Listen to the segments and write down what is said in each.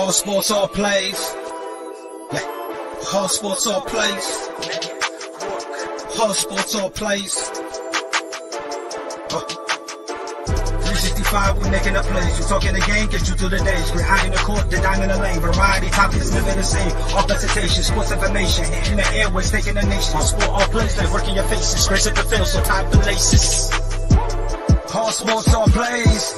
All sports, all plays. Yeah. All sports, all plays. All sports, all plays. 365, we making a plays. You talking the game, get you through the days. We're high in the court, the dime in the lane. Variety, topics, living the same. All presentation, sports information. In the airways, taking the nation. All sport, all plays, they work in your faces. Grace at the field, so tie the laces. All sports, all plays.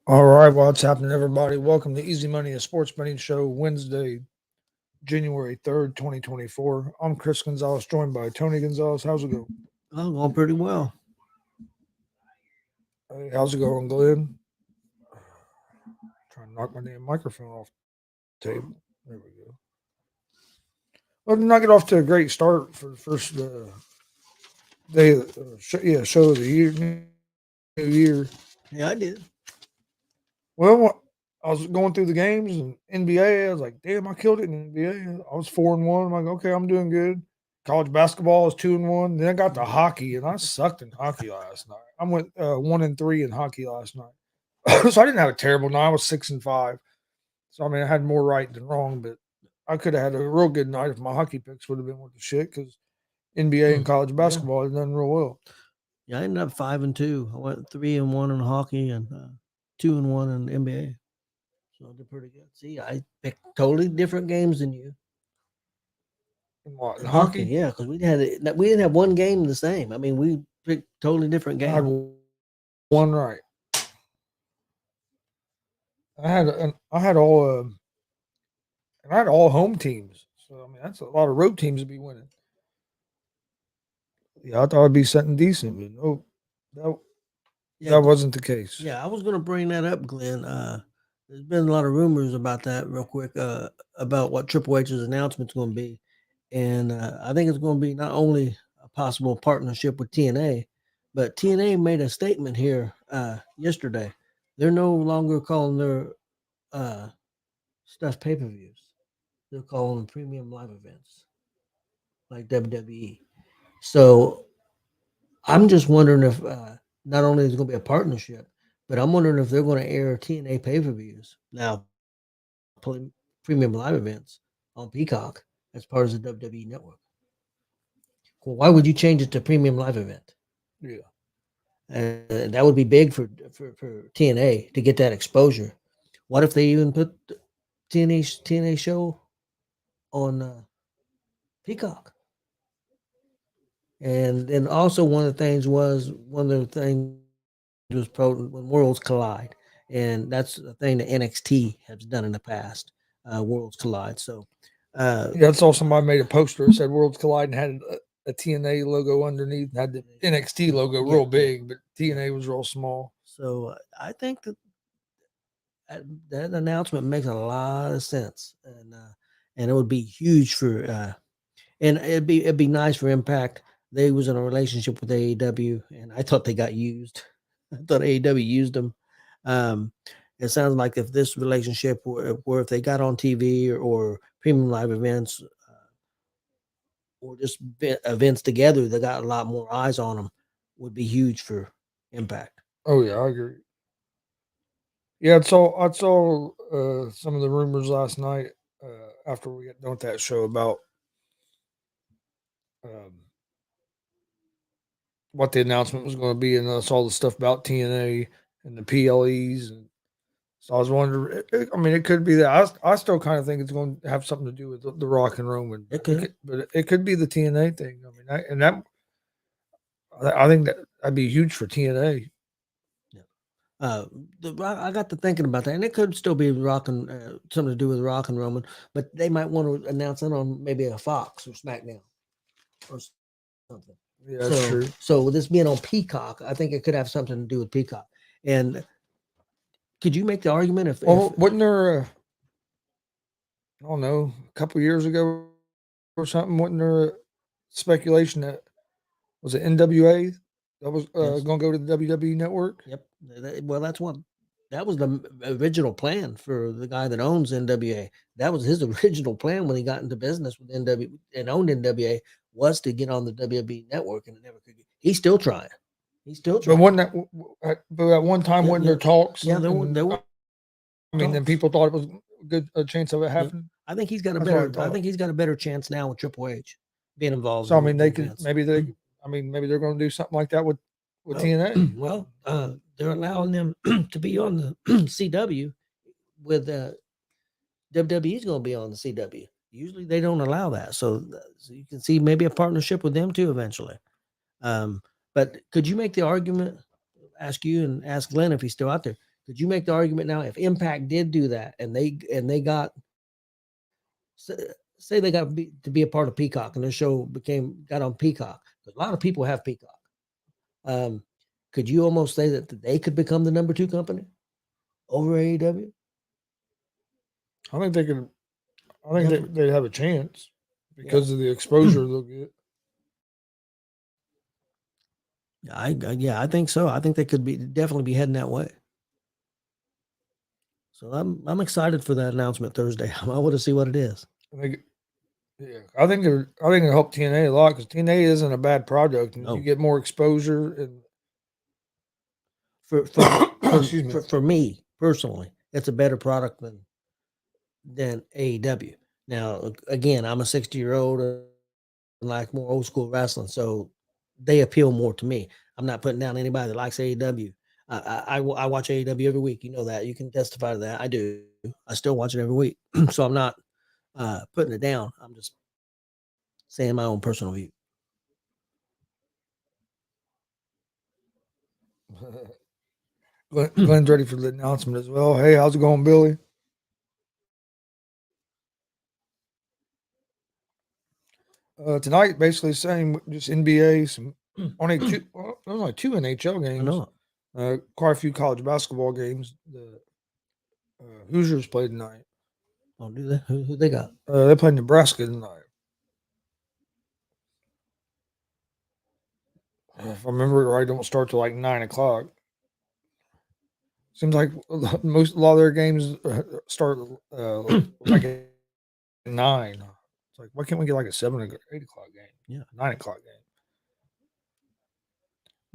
All right, what's happening, everybody? Welcome to Easy Money, a sports betting show, Wednesday, January 3rd, 2024. I'm Chris Gonzalez, joined by Tony Gonzalez. How's it going? Oh, going pretty well. Hey, how's it going, Glenn? Trying to knock my damn microphone off the table. There we go. Well, did not get off to a great start for the first day, show of the year, New Year. Yeah, I did. Well, I was going through the games and NBA. I was like, damn, I killed it in NBA. I was 4-1. I'm like, okay, I'm doing good. College basketball is 2-1. Then I got to hockey, and I sucked in hockey last night. I went 1-3 in hockey last night. So I didn't have a terrible night. I was 6-5. So I mean, I had more right than wrong, but I could have had a real good night if my hockey picks would have been worth the shit because NBA and college basketball has done real well. Yeah, I ended up 5-2. I went 3-1 in hockey and 2-1 in NBA. So I did pretty good. See, I picked totally different games than you. In what, in Hockey, hockey? yeah, because we didn't have one game the same. I mean, we picked totally different I had games. one right. I had all home teams. So I mean that's a lot of road teams to be winning. Yeah, I thought I'd be setting decent, but no, that wasn't the case. Yeah, I was gonna bring that up, Glenn. There's been a lot of rumors about that real quick, about what Triple H's announcement's gonna be. And I think it's gonna be not only a possible partnership with TNA, but TNA made a statement here yesterday. They're no longer calling their stuff pay-per-views. They're calling them premium live events, like WWE. So I'm just wondering if not only is it going to be a partnership, but I'm wondering if they're going to air TNA pay-per-views now, premium live events on Peacock as part of the WWE network. Well, why would you change it to premium live event? Yeah. And that would be big for TNA to get that exposure. What if they even put the TNA show on Peacock? And then also one of the things was when worlds collide, and that's the thing that NXT has done in the past. Worlds collide. So yeah, I saw somebody made a poster that said "Worlds Collide" and had a TNA logo underneath. Had the NXT logo real big, but TNA was real small. So I think that announcement makes a lot of sense, and it would be huge for, and it'd be nice for Impact. They was in a relationship with AEW, and I thought they got used. I thought AEW used them. It sounds like if this relationship were if they got on TV or premium live events or just events together that got a lot more eyes on them, would be huge for Impact. Oh yeah, I agree. Yeah, I saw some of the rumors last night after we got done with that show about um, what the announcement was going to be, and I saw the stuff about TNA and the PLEs, and so I was wondering. I mean, it could be that. I still kind of think it's going to have something to do with the Rock and Roman. It could. But it could be the TNA thing. I mean, I think that'd be huge for TNA. I got to thinking about that, and it could still be Rock and something to do with Rock and Roman, but they might want to announce it on maybe a Fox or SmackDown or something. Yeah, that's true. So with this being on Peacock, I think it could have something to do with Peacock. And could you make the argument if wasn't there? I don't know, a couple years ago or something. Wasn't there speculation that was it NWA that was Yes. going to go to the WWE network? Yep. Well, that was the original plan for the guy that owns NWA. That was his original plan when he got into business with NWA and owned NWA, was to get on the WWE network, and it never could. He's still trying. But wasn't that? But at one time, wasn't there talks? Yeah, there were. I mean, then people thought it was a chance of it happening. I think he's got a better. I think he's got a better chance now with Triple H being involved. So I mean, they could maybe they're going to do something like that with TNA. Well, they're allowing them to be on the CW with WWE's going to be on the CW. Usually they don't allow that, so you can see maybe a partnership with them too eventually. But could you make the argument? Ask you and ask Glenn if he's still out there. Could you make the argument now if Impact did do that and they got, say they got to be a part of Peacock and their show got on Peacock? A lot of people have Peacock. Could you almost say that they could become the number 2 company over AEW? I think they could. I think they'd have a chance because of the exposure they'll get. I think so. I think they could definitely be heading that way. So I'm excited for that announcement Thursday. I want to see what it is. I think it'll help TNA a lot because TNA isn't a bad product, and you get more exposure. And for me personally, it's a better product than AEW. Now, again, I'm a 60-year-old and like more old school wrestling, so they appeal more to me. I'm not putting down anybody that likes AEW. I watch AEW every week. You know that. You can testify to that. I do. I still watch it every week. So I'm not putting it down. I'm just saying my own personal view. Glenn's ready for the announcement as well. Hey, how's it going, Billy? Tonight, basically the same, just NBA, some only two NHL games. Quite a few college basketball games. The Hoosiers played tonight. Oh, do they? Who they got? They played Nebraska tonight. If I remember right, don't start till like 9:00. Seems like a lot of their games start like at 9. It's like, why can't we get like a 7 or 8 o'clock game? Yeah, 9 o'clock game.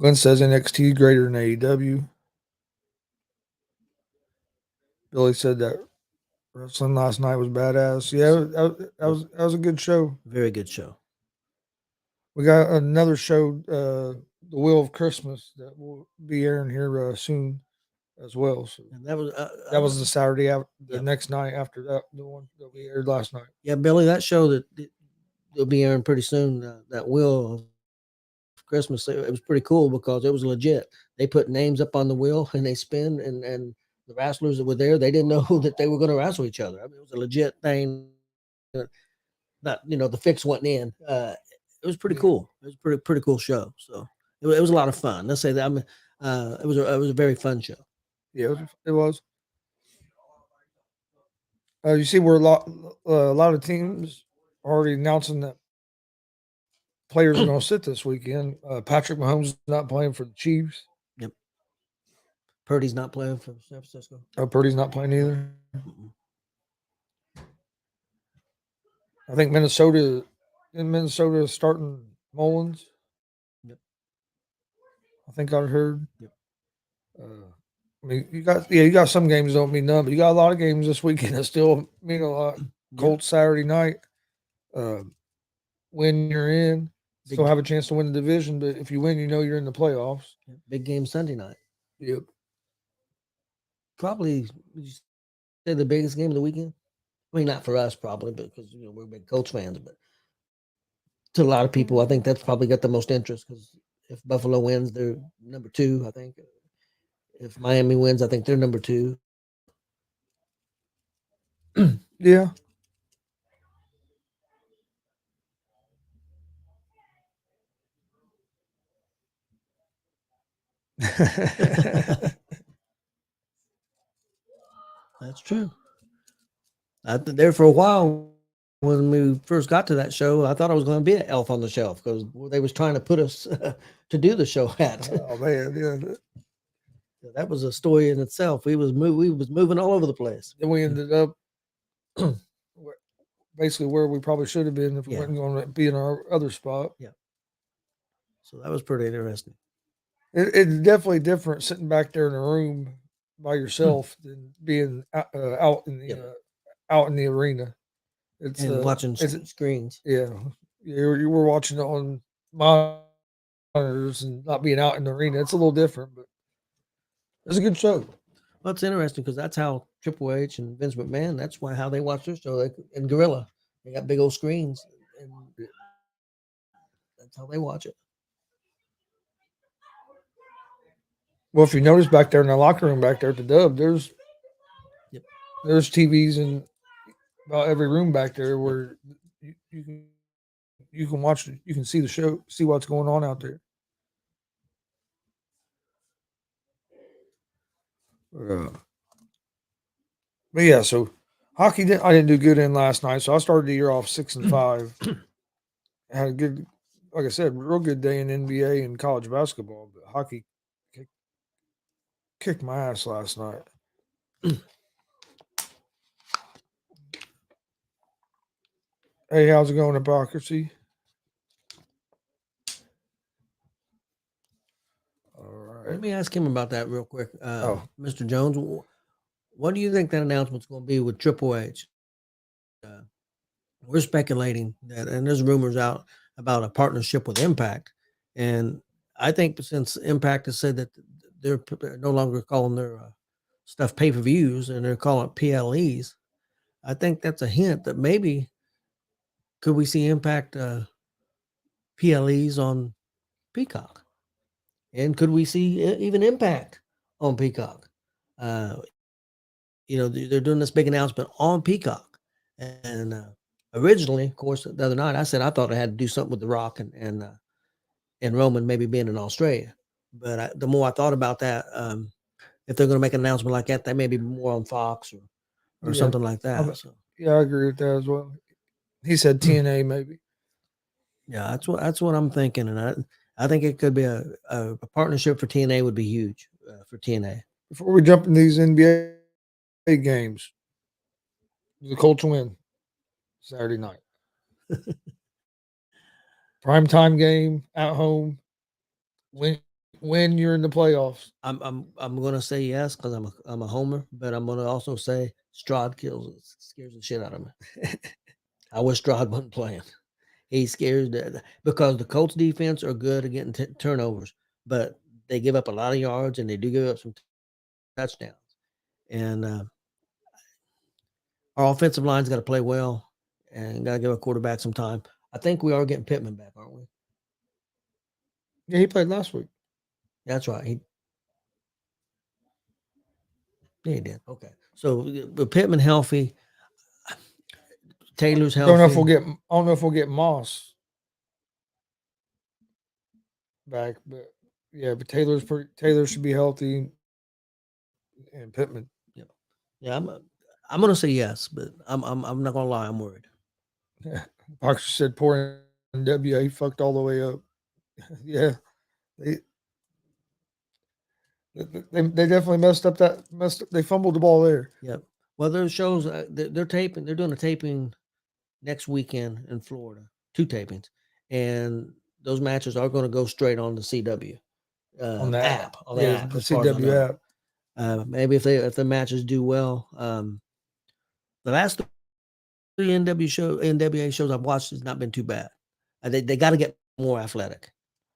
Glenn says NXT greater than AEW. Billy said that wrestling last night was badass. Yeah, that was a good show. Very good show. We got another show, The Wheel of Christmas, that will be airing here soon as well. So and that was the Saturday after the next night after that, the one that we aired last night. Yeah, Billy, that show that will be airing pretty soon. That Wheel of Christmas, it was pretty cool because it was legit. They put names up on the wheel and they spin, and the wrestlers that were there, they didn't know that they were going to wrestle each other. I mean, it was a legit thing. Not, the fix wasn't in. It was pretty cool. It was a pretty cool show. So it was a lot of fun. Let's say that. It was a very fun show. Yeah, it was. You see, where a lot of teams are already announcing that players are going to sit this weekend. Patrick Mahomes is not playing for the Chiefs. Yep. Purdy's not playing for San Francisco. Oh, Purdy's not playing either. Mm-mm. I think Minnesota is starting Mullins. Yep. I think I heard. Yep. I mean, you got some games don't mean none, but you got a lot of games this weekend that still mean a lot. Colts Saturday night, win you're in, still have a chance to win the division, but if you win, you know you're in the playoffs. Big game Sunday night. Yep. Probably would you say the biggest game of the weekend. I mean, not for us probably, because we're big Colts fans, but to a lot of people, I think that's probably got the most interest because if Buffalo wins, they're number 2. I think if Miami wins, I think they're number 2. Yeah. That's true. There for a while when we first got to that show, I thought I was going to be an elf on the shelf because they was trying to put us to do the show at. Oh man, yeah. That was a story in itself. We was moving all over the place. Then we ended up basically where we probably should have been if we weren't going to be in our other spot. Yeah. So that was pretty interesting. It's definitely different sitting back there in a room by yourself than being out in the arena. It's and watching screens. Yeah, you were watching it on monitors and not being out in the arena. It's a little different, but it's a good show. Well, it's interesting because that's how Triple H and Vince McMahon. That's how they watch their show. In Gorilla, they got big old screens, and that's how they watch it. Well, if you notice back there in the locker room back there at the Dub, there's TVs in about every room back there where you can watch it. You can see the show, see what's going on out there. But yeah, so hockey I didn't do good in last night, so I started the year off 6-5. I had a good, like I said, real good day in NBA and college basketball, but hockey kicked my ass last night. Hey, how's it going, Hypocrisy? All right. Let me ask him about that real quick. Mr. Jones, what do you think that announcement's going to be with Triple H? We're speculating that, and there's rumors out about a partnership with Impact. And I think since Impact has said that they're no longer calling their stuff pay-per-views and they're calling it PLEs, I think that's a hint that maybe could we see Impact PLEs on Peacock? And could we see even Impact on Peacock? They're doing this big announcement on Peacock. And originally, of course, the other night, I said I thought it had to do something with The Rock and Roman maybe being in Australia. But the more I thought about that, if they're going to make an announcement like that, that may be more on Fox or something like that. Yeah, I agree with that as well. He said TNA maybe. Yeah, that's what I'm thinking, and I think it could be a partnership for TNA would be huge for TNA. Before we jump in these NBA games, the Colts win Saturday night. Primetime game at home. When you're in the playoffs. I'm gonna say yes because I'm a homer, but I'm gonna also say Stroud scares the shit out of me. I wish Stroud wasn't playing. He scares because the Colts defense are good at getting turnovers, but they give up a lot of yards and they do give up some touchdowns. And our offensive line's got to play well and got to give a quarterback some time. I think we are getting Pittman back, aren't we? Yeah, he played last week. That's right. He did. Okay. So with Pittman healthy, Taylor's healthy. I don't know if we'll get Moss back, but yeah, but Taylor should be healthy, and Pittman. Yeah, I'm gonna say yes, but I'm not gonna lie, I'm worried. Yeah, Boxer said poor NWA, he fucked all the way up. Yeah, they definitely messed up. They fumbled the ball there. Yep. Well, there's shows they're taping. They're doing a taping next weekend in Florida. 2 tapings, and those matches are going to go straight on the CW on the app. The CW app. Maybe if the matches do well. The last three NWA shows I've watched has not been too bad. They got to get more athletic.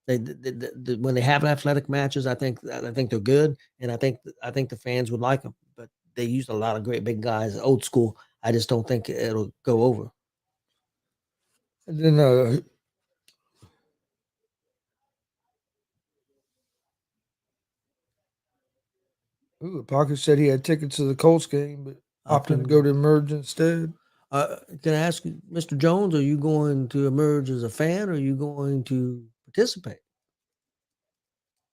When they have athletic matches, I think they're good, and I think the fans would like them. But they used a lot of great big guys, old school. I just don't think it'll go over. And then Parker said he had tickets to the Colts game, but opted to go to Emerge instead. Can I ask you, Mr. Jones, are you going to emerge as a fan, or are you going to participate?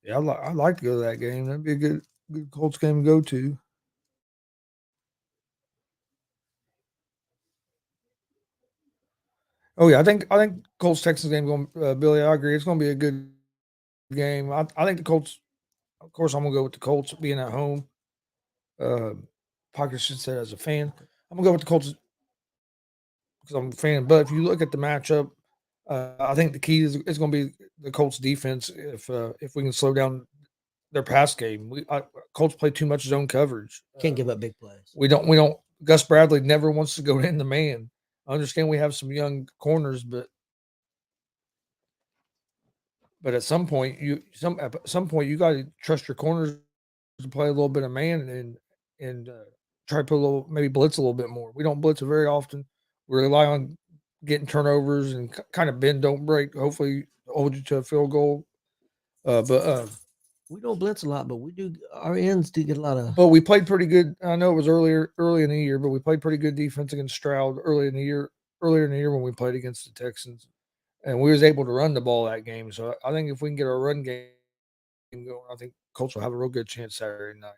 Yeah, I'd like to go to that game. That'd be a good Colts game to go to. Oh yeah, I think Colts Texans game going. Billy, I agree. It's going to be a good game. I think the Colts. Of course, I'm going to go with the Colts being at home. Parker should say as a fan, I'm going to go with the Colts because I'm a fan. But if you look at the matchup, I think the key is going to be the Colts defense. If we can slow down their pass game, Colts play too much zone coverage. Can't give up big plays. We don't. Gus Bradley never wants to go in the man. I understand we have some young corners, but at some point you got to trust your corners to play a little bit of man and try to put a little, maybe blitz a little bit more. We don't blitz it very often. We rely on getting turnovers and kind of bend, don't break. Hopefully, hold you to a field goal. But we don't blitz a lot, but we do. Our ends do get a lot of. But we played pretty good. I know it was early in the year, but we played pretty good defense against Stroud earlier in the year when we played against the Texans, and we was able to run the ball that game. So I think if we can get our run game going, I think Colts will have a real good chance Saturday night.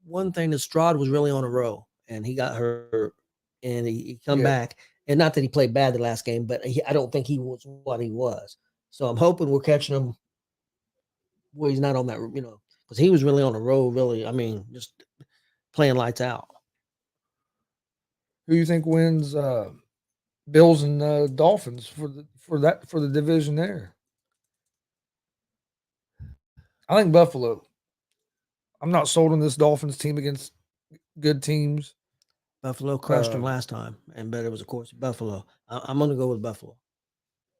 One thing that Stroud was really on a roll, and he got hurt, and he come back. And not that he played bad the last game, but I don't think he was what he was. So I'm hoping we're catching him where he's not on that, because he was really on a roll. Really, I mean, just playing lights out. Who do you think wins? Bills and Dolphins for the division there. I think Buffalo. I'm not sold on this Dolphins team against good teams. Buffalo crushed them last time, but it was, of course, Buffalo. I'm going to go with Buffalo.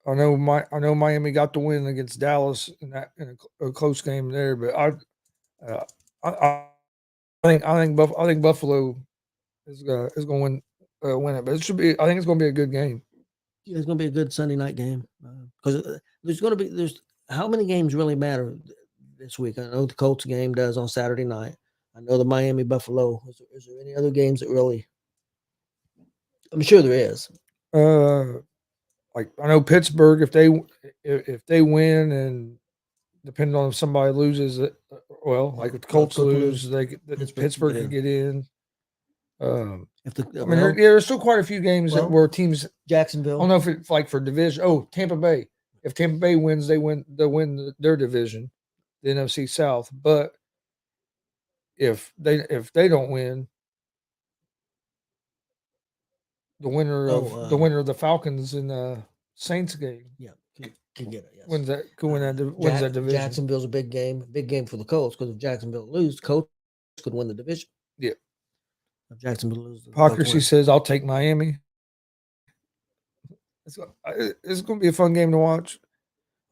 I know Miami got the win against Dallas in a close game there, but I think Buffalo is going to win it. But it should be. I think it's going to be a good game. Yeah, it's going to be a good Sunday night game because there's how many games really matter this week? I know the Colts game does on Saturday night. I know the Miami Buffalo. Is there any other games that really? I'm sure there is. Like I know Pittsburgh, if they win, and depending on if somebody loses, like if the Colts lose, Pittsburgh could get in. There's still quite a few games where teams. Jacksonville. I don't know if it's like for division. Oh, Tampa Bay. If Tampa Bay wins, they'll win their division, the NFC South. But if they don't win, the winner of the Falcons and the Saints game, can get it. Yes. Wins that division. Jacksonville's a big game for the Colts because if Jacksonville loses, the Colts could win the division. Yeah. If Jacksonville loses, Hypocrisy says I'll take Miami. It's going to be a fun game to watch.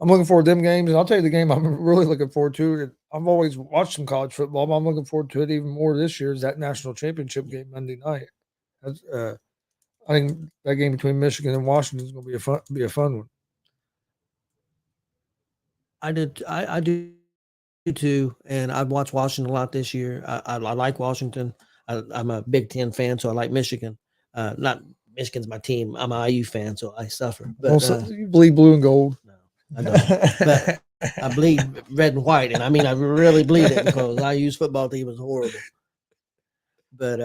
I'm looking forward to them games, and I'll tell you the game I'm really looking forward to. I've always watched some college football, but I'm looking forward to it even more this year. Is that national championship game Monday night? I think that game between Michigan and Washington is going to be a fun one. I do too, and I've watched Washington a lot this year. I like Washington. I'm a Big Ten fan, so I like Michigan. Not Michigan's my team. I'm an IU fan, so I suffer. But you bleed blue and gold. No, I don't. But I bleed red and white, and I mean I really bleed it because IU's football team is horrible. But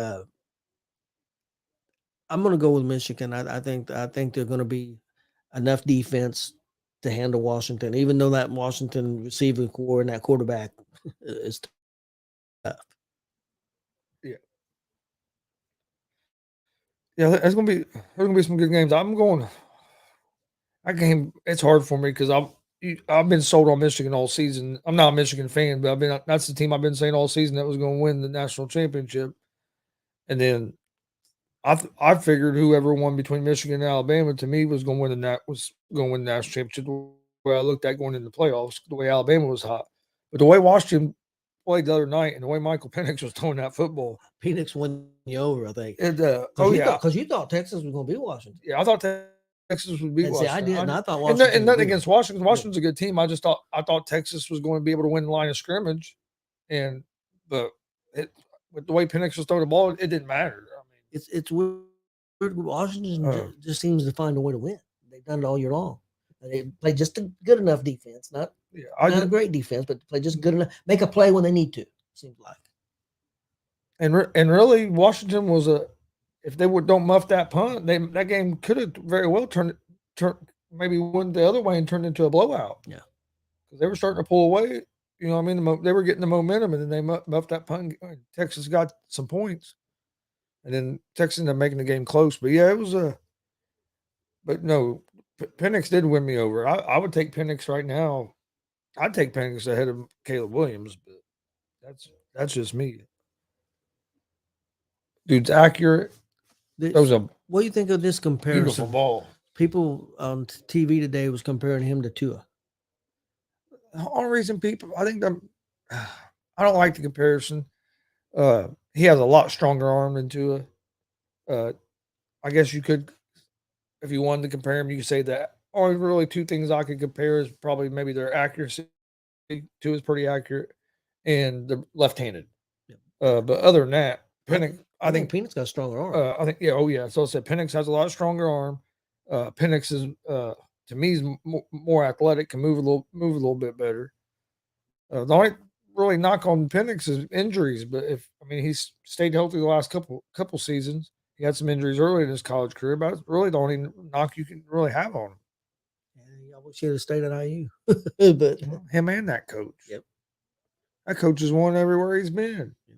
I'm going to go with Michigan. I think they're going to be enough defense to handle Washington, even though that Washington receiving core and that quarterback is tough. Yeah, there's gonna be some good games. I'm going. That game, it's hard for me because I've been sold on Michigan all season. I'm not a Michigan fan, but that's the team I've been saying all season that was going to win the national championship. And then I figured whoever won between Michigan and Alabama to me was going to win the national championship. The way I looked at going into the playoffs, the way Alabama was hot, but the way Washington played the other night and the way Michael Penix was throwing that football, Penix won you over, I think. Because you thought Texas was going to beat Washington. Yeah, I thought Texas would beat And Washington. see, I did, and I thought Washington. And nothing against Washington. Washington's a good team. I thought Texas was going to be able to win the line of scrimmage, but with the way Penix was throwing the ball, it didn't matter. I mean, it's weird. Washington just seems to find a way to win. They've done it all year long. They play just a good enough defense, not a great defense, but play just good enough. Make a play when they need to. Seems like. And really, Washington was if they don't muff that punt, that game could have very well turned maybe went the other way and turned into a blowout. Yeah, because they were starting to pull away. You know, what I mean, they were getting the momentum, and then they muffed that punt. Texas got some points, and then Texas ended up making the game close. But yeah, it was but no, Penix did win me over. I would take Penix right now. I'd take Penix ahead of Caleb Williams, but that's just me. Dude's accurate. That was what do you think of this comparison? Beautiful ball. People on TV today was comparing him to Tua. The only reason I don't like the comparison. He has a lot stronger arm than Tua. I guess you could, if you wanted to compare him, you could say that. Only really two things I could compare is probably maybe their accuracy. Tua is pretty accurate, and the left-handed. Yep. But other than that, Penix. I think Penix got a stronger arm. I think So I said Penix has a lot stronger arm. Penix is to me is more athletic, can move a little bit better. The only really knock on Penix is injuries, but he's stayed healthy the last couple seasons. He had some injuries early in his college career, but it's really the only knock you can really have on him. Yeah, I wish he had stayed at IU, but him and that coach. Yep, that coach has won everywhere he's been. Yep.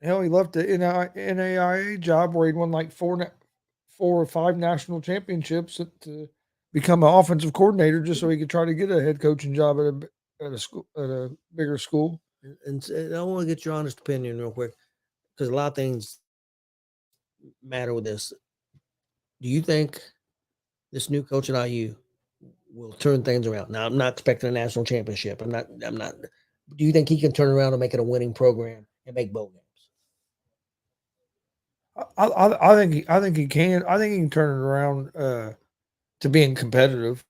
Hell, he left the NAIA job where he'd won like 4 or 5 national championships to become an offensive coordinator just so he could try to get a head coaching job at a bigger school. And I want to get your honest opinion real quick because a lot of things matter with this. Do you think this new coach at IU will turn things around? Now, I'm not expecting a national championship. I'm not. Do you think he can turn around and make it a winning program and make bowl games? I think he can. I think he can turn it around to being competitive,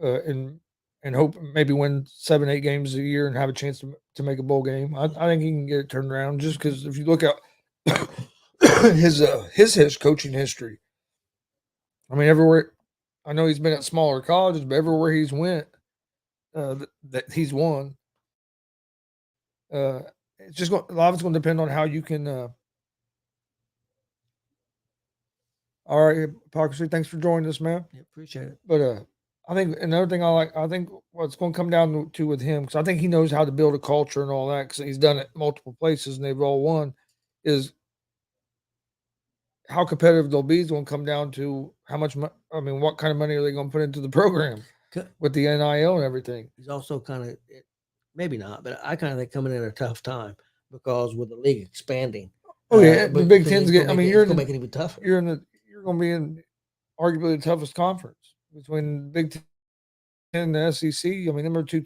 and hope maybe win 7-8 games a year and have a chance to make a bowl game. I think he can get it turned around just because if you look at his coaching history, everywhere. I know he's been at smaller colleges, but everywhere he's went, that he's won. It's just a lot of it's going to depend on how you can. All right, Hypocrisy, thanks for joining us, man. Yeah, appreciate it. But I think another thing I think what's going to come down to with him, because I think he knows how to build a culture and all that, because he's done it multiple places and they've all won, is how competitive they'll be is going to come down to how much, what kind of money are they going to put into the program with the NIL and everything. He's also kind of, maybe not, but I kind of think coming in at a tough time because with the league expanding. Oh yeah, the Big Ten's getting. You're going to make it even tougher. You're going to be in arguably the toughest conference between Big Ten and the SEC. Them are two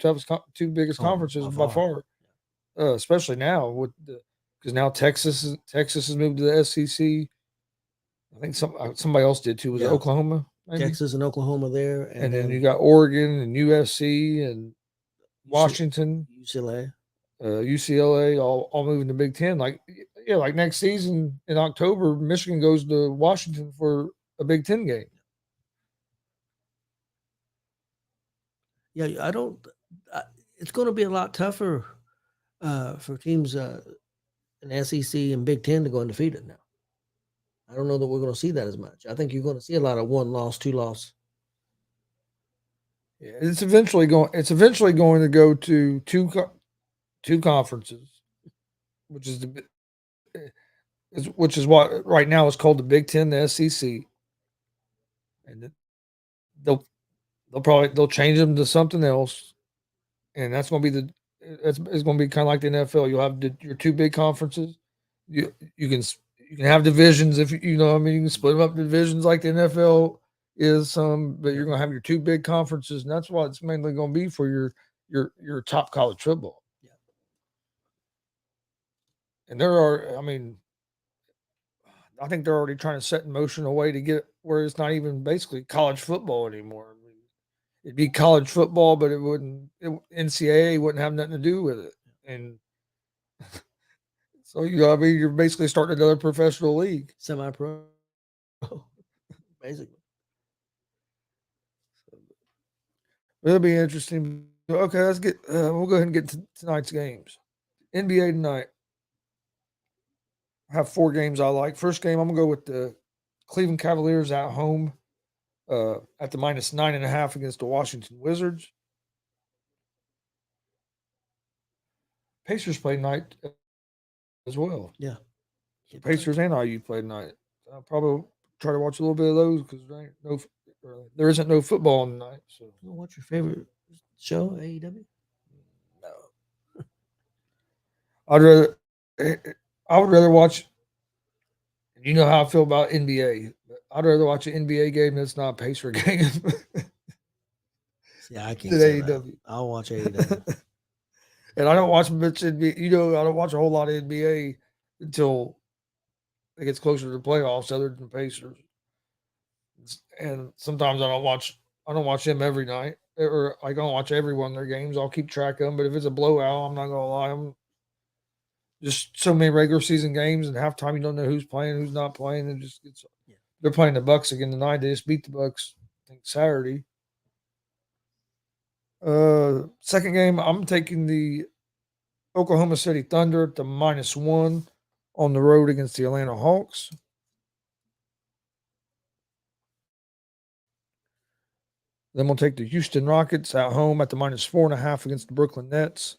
biggest conferences by far. Especially now because now Texas has moved to the SEC. I think somebody else did too. Was it Oklahoma? Maybe? Texas and Oklahoma there, and then you got Oregon and USC and Washington, UCLA, all moving to Big Ten. Like next season in October, Michigan goes to Washington for a Big Ten game. Yeah, it's going to be a lot tougher for teams in SEC and Big Ten to go undefeated now. I don't know that we're going to see that as much. I think you're going to see a lot of 1-loss, 2-loss. Yeah, it's eventually going to go to two conferences, which is what right now is called the Big Ten, the SEC, and they'll change them to something else, and that's going to be it's going to be kind of like the NFL. You'll have your two big conferences. You can you can have divisions if you know. What I mean, you can split them up into divisions like the NFL is some, but you're going to have your two big conferences, and that's what it's mainly going to be for your top college football. Yeah. And there are, I mean, I think they're already trying to set in motion a way to get where it's not even basically college football anymore. I mean, it'd be college football, but NCAA wouldn't have nothing to do with it. And so I mean, you're basically starting another professional league. Semi-pro, basically. It'll be interesting. Okay, let's get. We'll go ahead and get to tonight's games. NBA tonight. I have 4 games I like. First game, I'm gonna go with the Cleveland Cavaliers at home, at the -9.5 against the Washington Wizards. Pacers play tonight as well. Yeah. So Pacers and IU play tonight. I'll probably try to watch a little bit of those because there isn't no football tonight. So What's your favorite show? AEW? no, I'd rather. I would rather watch. You know how I feel about NBA. But I'd rather watch an NBA game that's not a Pacer game. Yeah, I can't than say AEW. that. I'll watch AEW. And I don't watch much NBA. You know, I don't watch a whole lot of NBA until it gets closer to the playoffs, other than Pacers. And sometimes I don't watch them every night, or I don't watch every one of their games. I'll keep track of them. But if it's a blowout, I'm not gonna lie. I'm just so many regular season games, and halftime you don't know who's playing, who's not playing. It just gets. Yeah. They're playing the Bucks again tonight. They just beat the Bucks, I think, Saturday. Second game, I'm taking the Oklahoma City Thunder at the -1 on the road against the Atlanta Hawks. Then we'll take the Houston Rockets at home at the -4.5 against the Brooklyn Nets.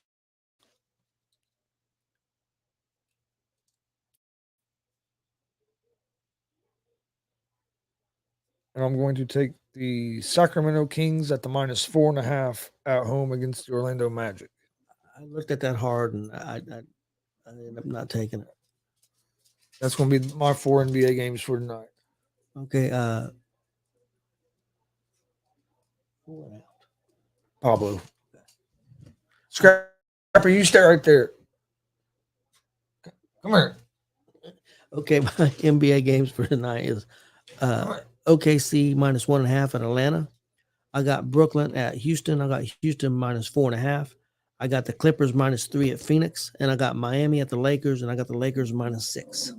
And I'm going to take the Sacramento Kings at the -4.5 at home against the Orlando Magic. I looked at that hard, and I ended up not taking it. That's going to be my 4 NBA games for tonight. Okay. Pablo. Scrapper, you stay right there. Come here. Okay, my NBA games for tonight is OKC -1.5 at Atlanta. I got Brooklyn at Houston. I got Houston -4.5. I got the Clippers -3 at Phoenix, and I got Miami at the Lakers, and I got the Lakers -6.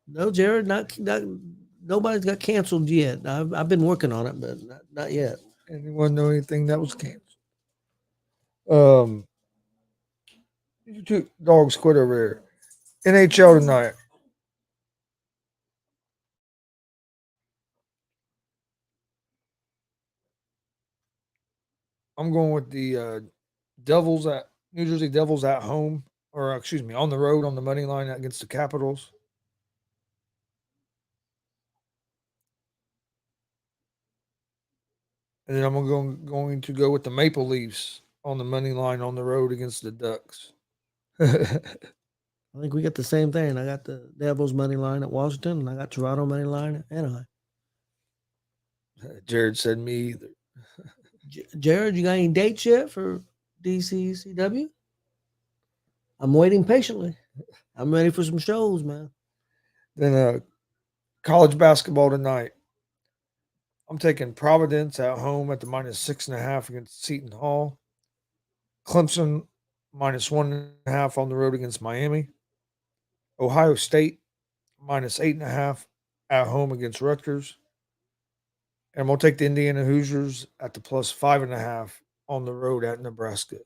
No, Jared, not nobody's got canceled yet. I've been working on it, but not yet. Anyone know anything that was canceled? You two dogs quit over there. NHL tonight. I'm going with the Devils at New Jersey Devils at home, or excuse me, on the road on the money line against the Capitals. And then I'm going to go with the Maple Leafs on the money line on the road against the Ducks. I think we got the same thing. I got the Devils money line at Washington, and I got Toronto money line at Anaheim. Jared said me either. Jared, you got any dates yet for DCCW? I'm waiting patiently. I'm ready for some shows, man. Then college basketball tonight. I'm taking Providence at home at the -6.5 against Seton Hall. Clemson -1.5 on the road against Miami. Ohio State -8.5 at home against Rutgers. And we'll take the Indiana Hoosiers at the +5.5 on the road at Nebraska.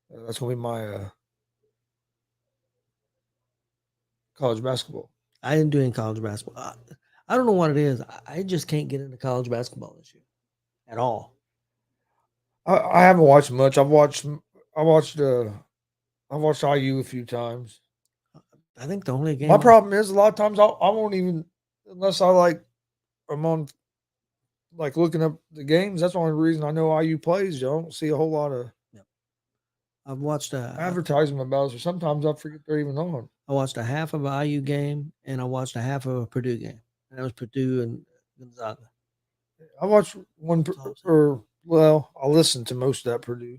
That's going to be my college basketball. I didn't do any college basketball. I don't know what it is. I just can't get into college basketball this year at all. I haven't watched much. I watched I've watched IU a few times. I think the only game. My problem is a lot of times I won't even, unless I'm on like looking up the games. That's the only reason I know IU plays. You don't see a whole lot of I've watched advertisement about it. So sometimes I forget they're even on. I watched a half of an IU game and I watched a half of a Purdue game. And that was Purdue and Gonzaga. I watched one, I listened to most of that Purdue.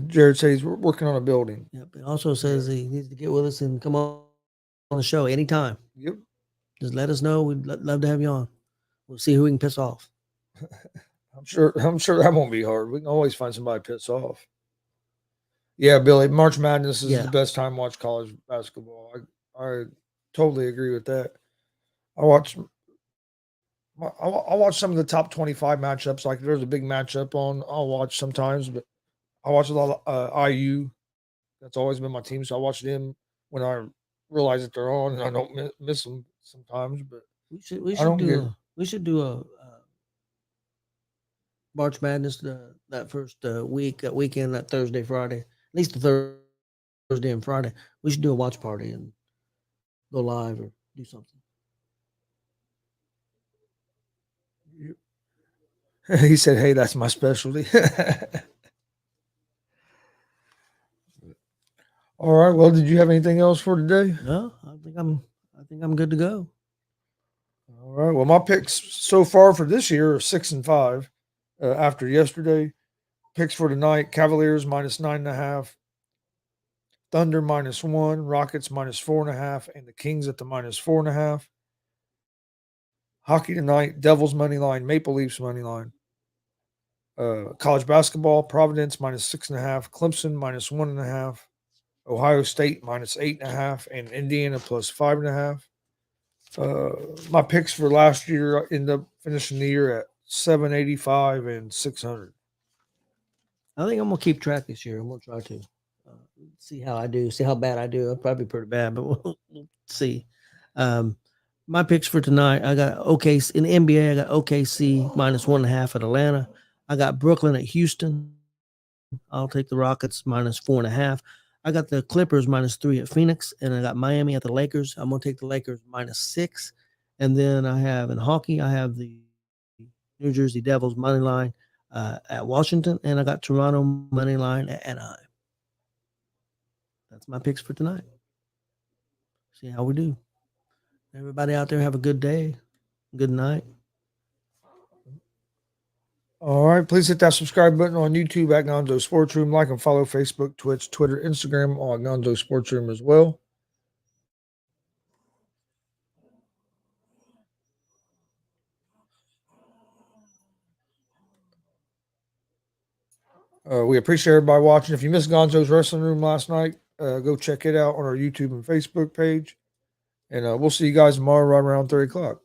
Jared says we're working on a building. Yep. It also says he needs to get with us and come on the show anytime. Yep. Just let us know. We'd love to have you on. We'll see who we can piss off. I'm sure that won't be hard. We can always find somebody to piss off. Yeah, Billy, March Madness is the best time to watch college basketball. I totally agree with that. I watch some of the top 25 matchups. Like if there's a big matchup on, I'll watch sometimes, but I watch a lot of IU. That's always been my team. So I watch them when I realize that they're on, and I don't miss them sometimes. But we should do a March Madness that first weekend, that Thursday, Friday, at least the Thursday and Friday. We should do a watch party and go live or do something. He said, "Hey, that's my specialty." All right. Well, did you have anything else for today? No, I think I'm good to go. All right. Well, my picks so far for this year are 6-5. After yesterday, picks for tonight: Cavaliers -9.5, Thunder -1, Rockets -4.5, and the Kings at the -4.5. Hockey tonight: Devils money line, Maple Leafs money line. College basketball: Providence -6.5, Clemson -1.5. Ohio State -8.5, and Indiana +5.5. My picks for last year end up finishing the year at 785 and 600. I think I'm gonna keep track this year. I'm gonna try to see how I do. See how bad I do. I'll probably be pretty bad, but we'll see. My picks for tonight: I got OKC in the NBA. I got OKC -1.5 at Atlanta. I got Brooklyn at Houston. I'll take the Rockets -4.5. I got the Clippers -3 at Phoenix, and I got Miami at the Lakers. I'm going to take the Lakers -6. And then I have in hockey, I have the New Jersey Devils money line at Washington, and I got Toronto money line at Anaheim. That's my picks for tonight. See how we do. Everybody out there have a good day, good night. All right. Please hit that subscribe button on YouTube at Gonzo Sports Room. Like and follow Facebook, Twitch, Twitter, Instagram on Gonzo Sports Room as well. We appreciate everybody watching. If you missed Gonzo's Wrestling Room last night, go check it out on our YouTube and Facebook page. And we'll see you guys tomorrow right around 3 o'clock.